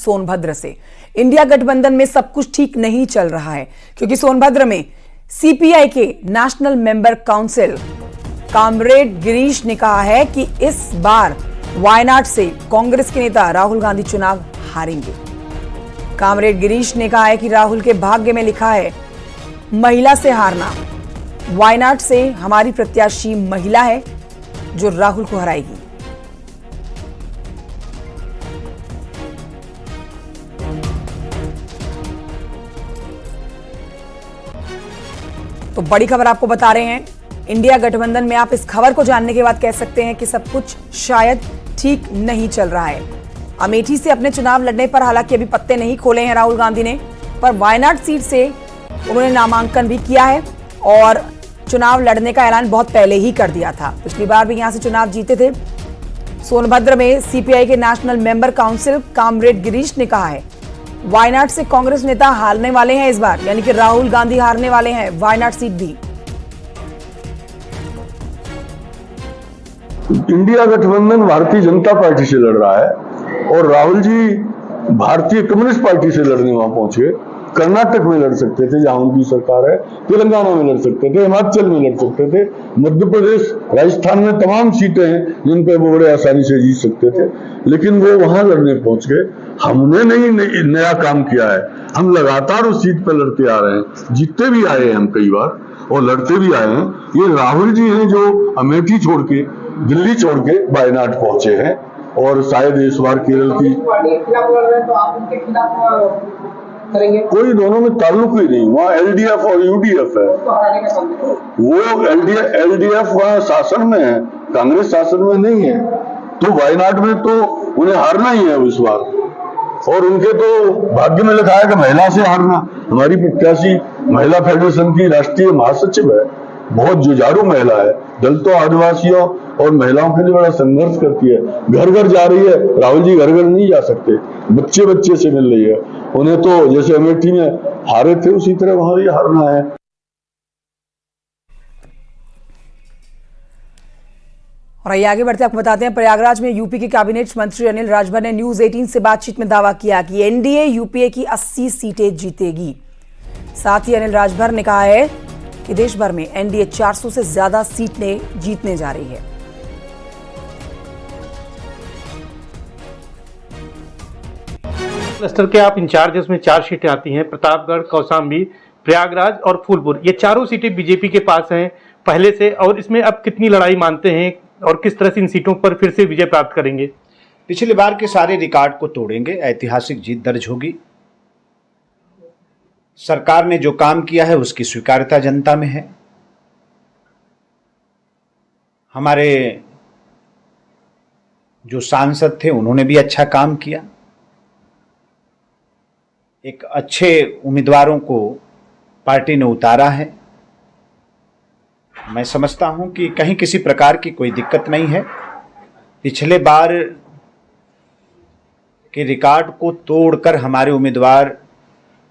सोनभद्र से। इंडिया गठबंधन में सब कुछ ठीक नहीं चल रहा है, क्योंकि सोनभद्र में सीपीआई के national member council comrade Girish ने कहा है कि इस बार वायनाड से कांग्रेस के नेता राहुल गांधी चुनाव हारेंगे। कॉमरेड गिरीश ने कहा है कि राहुल के भाग्य में लिखा है महिला से हारना। वायनाड से हमारी प्रत्याशी महिला है जो राहुल को हराएगी। तो बड़ी खबर आपको बता रहे हैं, इंडिया गठबंधन में आप इस खबर को जानने के बाद कह सकते हैं कि सब कुछ शायद ठीक नहीं चल रहा है। अमेठी से अपने चुनाव लड़ने पर हालांकि अभी पत्ते नहीं खोले हैं राहुल गांधी ने, पर वायनाड सीट से उन्होंने नामांकन भी किया है और चुनाव लड़ने का ऐलान बहुत पहले ही कर दिया था। पिछली बार भी यहां से चुनाव जीते थे। सोनभद्र में सीपीआई के national member council comrade Girish ने कहा है वायनाड से कांग्रेस नेता हारने वाले हैं इस बार, यानी कि राहुल गांधी हारने वाले हैं वायनाड सीट भी। इंडिया गठबंधन भारतीय जनता पार्टी से लड़ रहा है और राहुल जी भारतीय कम्युनिस्ट पार्टी से लड़ने वहां पहुंचे। कर्नाटक में लड़ सकते थे जहां उनकी सरकार है, तेलंगाना में लड़ सकते थे, हिमाचल में लड़ सकते थे, मध्य प्रदेश, राजस्थान में तमाम सीटें हैं जिन पर वो बड़े आसानी से जीत सकते थे, लेकिन वो वहां लड़ने पहुंच गए। हमने नहीं नया काम किया है, हम लगातार उस सीट पर लड़ते आ रहे हैं, जीतते भी आए हैं हम कई बार और लड़ते भी आए हैं। ये राहुल जी हैं जो अमेठी छोड़ के, दिल्ली छोड़ के वायनाड पहुंचे हैं और शायद इस बार केरल की कोई दोनों में ताल्लुक ही नहीं। वहाँ एलडीएफ और यूडीएफ है, वो एलडीएफ वहाँ शासन में है, कांग्रेस शासन में नहीं है, तो वायनाड में तो उन्हें हारना ही है इस बार। और उनके तो भाग्य में लिखा है कि महिला से हारना। हमारी प्रत्याशी महिला फेडरेशन की राष्ट्रीय महासचिव है, बहुत जुझारू महिला है, दलितों, आदिवासियों और महिलाओं के लिए बड़ा संघर्ष करती है, घर घर जा रही है। राहुल जी घर घर नहीं जा सकते, बच्चे बच्चे से मिल रही है। उन्हें तो जैसे अमेठी में हारे थे उसी तरह वहां भी हारना है। और आइए आगे बढ़ते आपको बताते हैं, प्रयागराज में यूपी के कैबिनेट मंत्री अनिल राजभर ने न्यूज 18 से बातचीत में दावा किया कि एनडीए यूपीए की 80 सीटें जीतेगी। साथ ही अनिल राजभर ने कहा है कि देश भर में एनडीए 400 से ज्यादा सीटें जीतने जा रही है। क्लस्टर के आप इंचार्ज हैं, उसमें 4 सीटें आती हैं, प्रतापगढ़, कौशाम्बी, प्रयागराज और फूलपुर। ये चारों सीटें बीजेपी के पास हैं पहले से, और इसमें अब कितनी लड़ाई मानते हैं और किस तरह से इन सीटों पर फिर से विजय प्राप्त करेंगे? पिछली बार के सारे रिकॉर्ड को तोड़ेंगे, ऐतिहासिक जीत दर्ज होगी। सरकार ने जो काम किया है उसकी स्वीकार्यता जनता में है। हमारे जो सांसद थे उन्होंने भी अच्छा काम किया। एक अच्छे उम्मीदवारों को पार्टी ने उतारा है। मैं समझता हूं कि कहीं किसी प्रकार की कोई दिक्कत नहीं है। पिछले बार के रिकॉर्ड को तोड़कर हमारे उम्मीदवार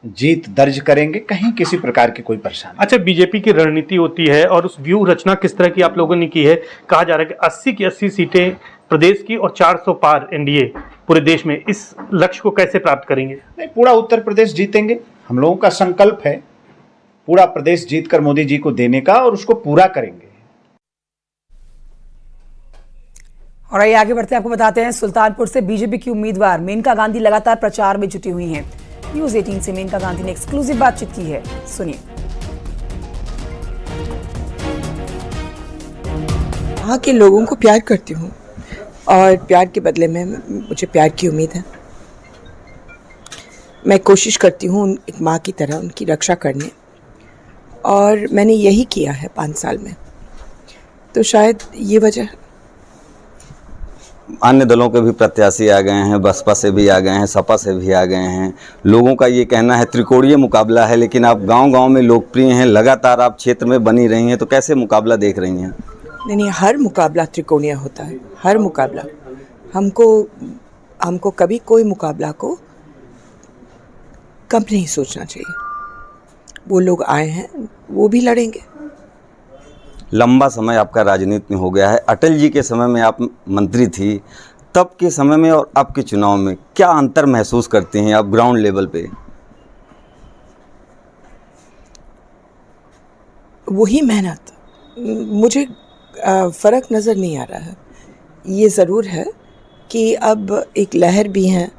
जीत दर्ज करेंगे, कहीं किसी प्रकार की कोई परेशानी। अच्छा, बीजेपी की रणनीति होती है और उस व्यूह रचना किस तरह की आप लोगों ने की है? कहा जा रहा है कि 80 की 80 सीटें प्रदेश की और 400 पार एनडीए पूरे देश में। इस लक्ष्य को कैसे प्राप्त करेंगे? नहीं, पूरा उत्तर प्रदेश जीतेंगे। हम लोगों का संकल्प है पूरा प्रदेश जीतकर मोदी जी को देने का, और उसको पूरा करेंगे। और आइए आगे बढ़ते आपको बताते हैं, सुल्तानपुर से बीजेपी की उम्मीदवार मेनका गांधी लगातार प्रचार में जुटी हुई हैं। न्यूज 18 से मेनका गांधी ने एक्सक्लूसिव बातचीत की है, सुनिए। वहाँ के लोगों को प्यार करती हूँ और प्यार के बदले में मुझे प्यार की उम्मीद है। मैं कोशिश करती हूँ एक माँ की तरह उनकी रक्षा करने, और मैंने यही किया है 5 साल में, तो शायद ये वजह। अन्य दलों के भी प्रत्याशी आ गए हैं, बसपा से भी आ गए हैं, सपा से भी आ गए हैं। लोगों का ये कहना है त्रिकोणीय मुकाबला है, लेकिन आप गांव-गांव में लोकप्रिय हैं, लगातार आप क्षेत्र में बनी रही हैं, तो कैसे मुकाबला देख रही हैं? नहीं, हर मुकाबला त्रिकोणीय होता है, हर मुकाबला। हमको कभी कोई मुकाबला को कम नहीं सोचना चाहिए। वो लोग आए हैं, वो भी लड़ेंगे। लंबा समय आपका राजनीति में हो गया है। अटल जी के समय में आप मंत्री थी, तब के समय में और अब के चुनाव में क्या अंतर महसूस करते हैं आप ग्राउंड लेवल पे? वही मेहनत, मुझे फ़र्क नज़र नहीं आ रहा है। ये ज़रूर है कि अब एक लहर भी है,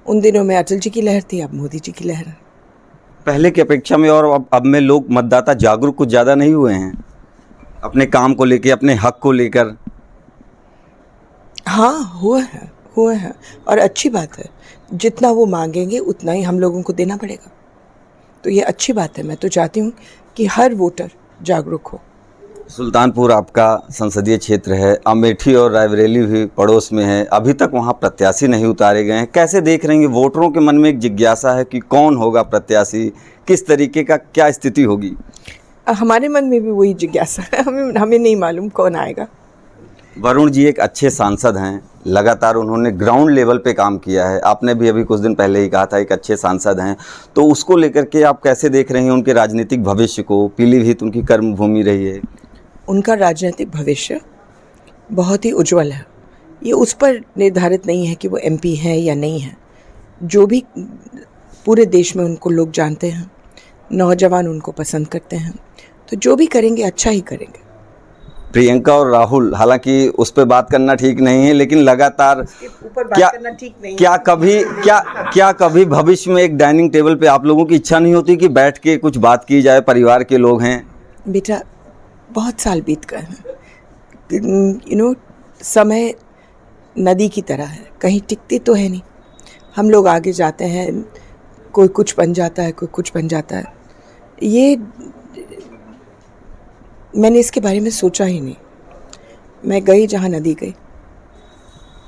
उन दिनों में अटल जी की लहर थी, अब मोदी जी की लहर है। पहले की अपेक्षा में और अब में लोग मतदाता जागरूक कुछ ज़्यादा नहीं हुए हैं अपने काम को लेकर, अपने हक को लेकर? हाँ, हुआ है और अच्छी बात है। जितना वो मांगेंगे उतना ही हम लोगों को देना पड़ेगा, तो ये अच्छी बात है। मैं तो चाहती हूँ कि हर वोटर जागरूक हो। सुल्तानपुर आपका संसदीय क्षेत्र है, अमेठी और रायबरेली भी पड़ोस में है, अभी तक वहाँ प्रत्याशी नहीं उतारे गए हैं। कैसे देख रहे हैं? वोटरों के मन में एक जिज्ञासा है कि कौन होगा प्रत्याशी, किस तरीके का क्या स्थिति होगी? हमारे मन में भी वही जिज्ञासा है, हमें नहीं मालूम कौन आएगा। वरुण जी एक अच्छे सांसद हैं, लगातार उन्होंने ग्राउंड लेवल पे काम किया है। आपने भी अभी कुछ दिन पहले ही कहा था एक अच्छे सांसद हैं, तो उसको लेकर के आप कैसे देख रहे हैं उनके राजनीतिक भविष्य को? पीलीभीत उनकी कर्मभूमि रही है। उनका राजनीतिक भविष्य बहुत ही उज्जवल है। ये उस पर निर्धारित नहीं है कि वो एमपी हैं या नहीं हैं। जो भी पूरे देश में उनको लोग जानते हैं, नौजवान उनको पसंद करते हैं, तो जो भी करेंगे अच्छा ही करेंगे। प्रियंका और राहुल, हालांकि उस पर बात करना ठीक नहीं है, लेकिन लगातार क्या कभी भविष्य में एक डाइनिंग टेबल पे आप लोगों की इच्छा नहीं होती कि बैठ के कुछ बात की जाए? परिवार के लोग हैं। बेटा, बहुत साल बीत गए हैं, समय नदी की तरह है, कहीं टिकती तो है नहीं। हम लोग आगे जाते हैं, कोई कुछ बन जाता है, कोई कुछ बन जाता है। ये मैंने इसके बारे में सोचा ही नहीं। मैं गई जहाँ नदी गई।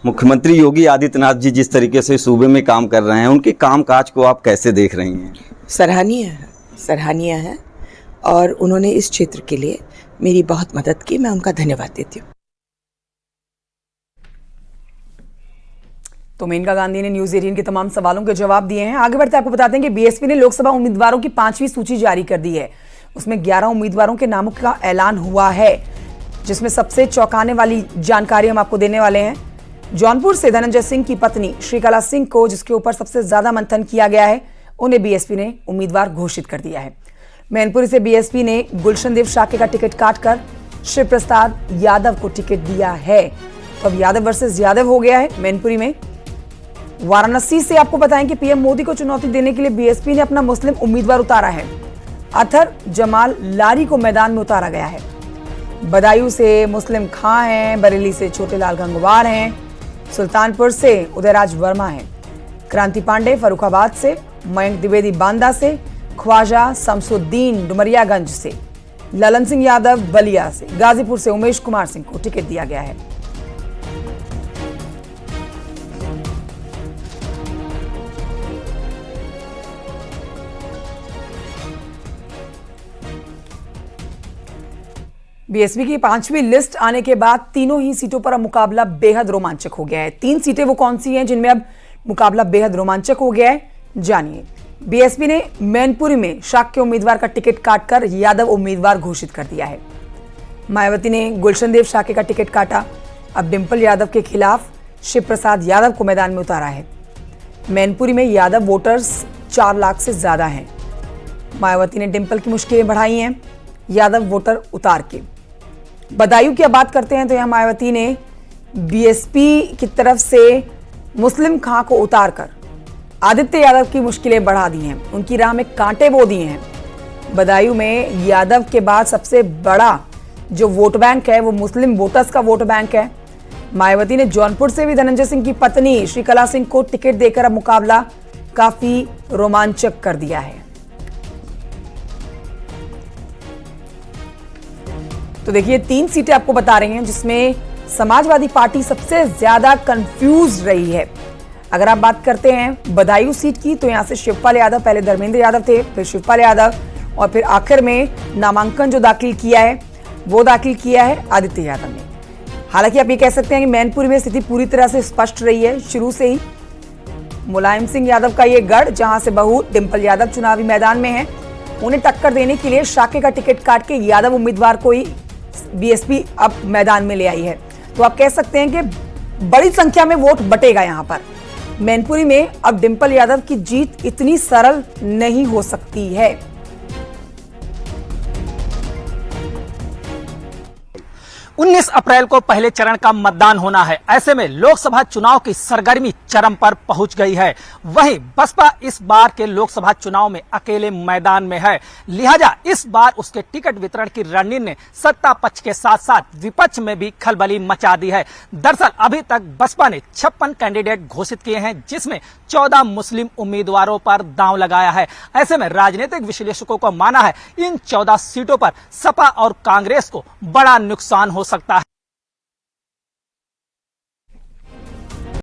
मुख्यमंत्री योगी आदित्यनाथ जी जिस तरीके से सूबे में काम कर रहे हैं, उनके कामकाज को आप कैसे देख रही हैं? सराहनीय है और उन्होंने इस क्षेत्र के लिए मेरी बहुत मदद की, मैं उनका धन्यवाद देती हूँ। तो मेनका गांधी ने न्यूज़ 18 के तमाम सवालों के जवाब दिए हैं। आगे बढ़ते आपको बताते हैं कि बीएसपी ने लोकसभा उम्मीदवारों की 5वीं सूची जारी कर दी है। उसमें 11 उम्मीदवारों के नामों का ऐलान हुआ है, जिसमें सबसे चौंकाने वाली जानकारी हम आपको देने वाले हैं। जौनपुर से धनंजय सिंह की पत्नी श्रीकला सिंह को, जिसके ऊपर सबसे ज्यादा मंथन किया गया है, उन्हें बीएसपी ने उम्मीदवार घोषित कर दिया है। मैनपुरी से बीएसपी ने गुलशन देव शाक्य का टिकट काटकर शिव प्रसाद यादव को टिकट दिया है। तो अब यादव वर्सेस यादव हो गया है मैनपुरी में। वाराणसी से आपको बताएं कि पीएम मोदी को चुनौती देने के लिए बीएसपी ने अपना मुस्लिम उम्मीदवार उतारा है। अथर जमाल लारी को मैदान में उतारा गया है। बदायूं से मुस्लिम खां हैं, बरेली से छोटेलाल गंगवार हैं, सुल्तानपुर से उदयराज वर्मा हैं, क्रांति पांडे फर्रुखाबाद से, मयंक द्विवेदी बांदा से, ख्वाजा शमसुद्दीन डुमरियागंज से, ललन सिंह यादव बलिया से, गाजीपुर से उमेश कुमार सिंह को टिकट दिया गया है। बीएसपी की 5वीं लिस्ट आने के बाद तीनों ही सीटों पर अब मुकाबला बेहद रोमांचक हो गया है। 3 सीटें वो कौन सी हैं जिनमें अब मुकाबला बेहद रोमांचक हो गया है, जानिए। बीएसपी ने मैनपुरी में शाक्य उम्मीदवार का टिकट काटकर यादव उम्मीदवार घोषित कर दिया है। मायावती ने गुलशन देव शाक्य का टिकट काटा। अब डिंपल यादव के खिलाफ शिव प्रसाद यादव को मैदान में उतारा है। मैनपुरी में यादव वोटर्स 4 लाख से ज्यादा हैं। मायावती ने डिंपल की मुश्किलें बढ़ाई हैं यादव वोटर उतार के। बदायूं की अब बात करते हैं तो यहां मायावती ने बीएसपी की तरफ से मुस्लिम खां को उतारकर आदित्य यादव की मुश्किलें बढ़ा दी हैं, उनकी राह में कांटे बो दिए हैं। बदायूं में यादव के बाद सबसे बड़ा जो वोट बैंक है वो मुस्लिम वोटर्स का वोट बैंक है। मायावती ने जौनपुर से भी धनंजय सिंह की पत्नी श्रीकला सिंह को टिकट देकर अब मुकाबला काफी रोमांचक कर दिया है। तो देखिए 3 सीटें आपको बता रहे हैं जिसमें समाजवादी पार्टी सबसे ज्यादा कंफ्यूज रही है। अगर आप बात करते हैं बदायूं सीट की तो यहां से शिवपाल यादव, पहले धर्मेंद्र यादव थे, फिर शिवपाल यादव और फिर आखिर में नामांकन जो दाखिल किया है वो दाखिल किया है आदित्य यादव ने। हालांकि आप ये कह सकते हैं कि मैनपुरी में स्थिति पूरी तरह से स्पष्ट रही है शुरू से ही। मुलायम सिंह यादव का ये गढ़, जहां से बहू डिंपल यादव चुनावी मैदान में है, उन्हें टक्कर देने के लिए शाक्य का टिकट काट के यादव उम्मीदवार को ही बीएसपी अब मैदान में ले आई है। तो आप कह सकते हैं कि बड़ी संख्या में वोट बटेगा यहां पर। मैनपुरी में अब डिंपल यादव की जीत इतनी सरल नहीं हो सकती है। 19 अप्रैल को पहले चरण का मतदान होना है। ऐसे में लोकसभा चुनाव की सरगर्मी चरम पर पहुंच गई है। वहीं बसपा इस बार के लोकसभा चुनाव में अकेले मैदान में है, लिहाजा इस बार उसके टिकट वितरण की रणनीति ने सत्ता पक्ष के साथ साथ विपक्ष में भी खलबली मचा दी है। दरअसल अभी तक बसपा ने 56 कैंडिडेट घोषित किए हैं, जिसमें 14 मुस्लिम उम्मीदवारों पर दांव लगाया है। ऐसे में राजनीतिक विश्लेषकों को माना है इन 14 सीटों पर सपा और कांग्रेस को बड़ा नुकसान हो सकता है।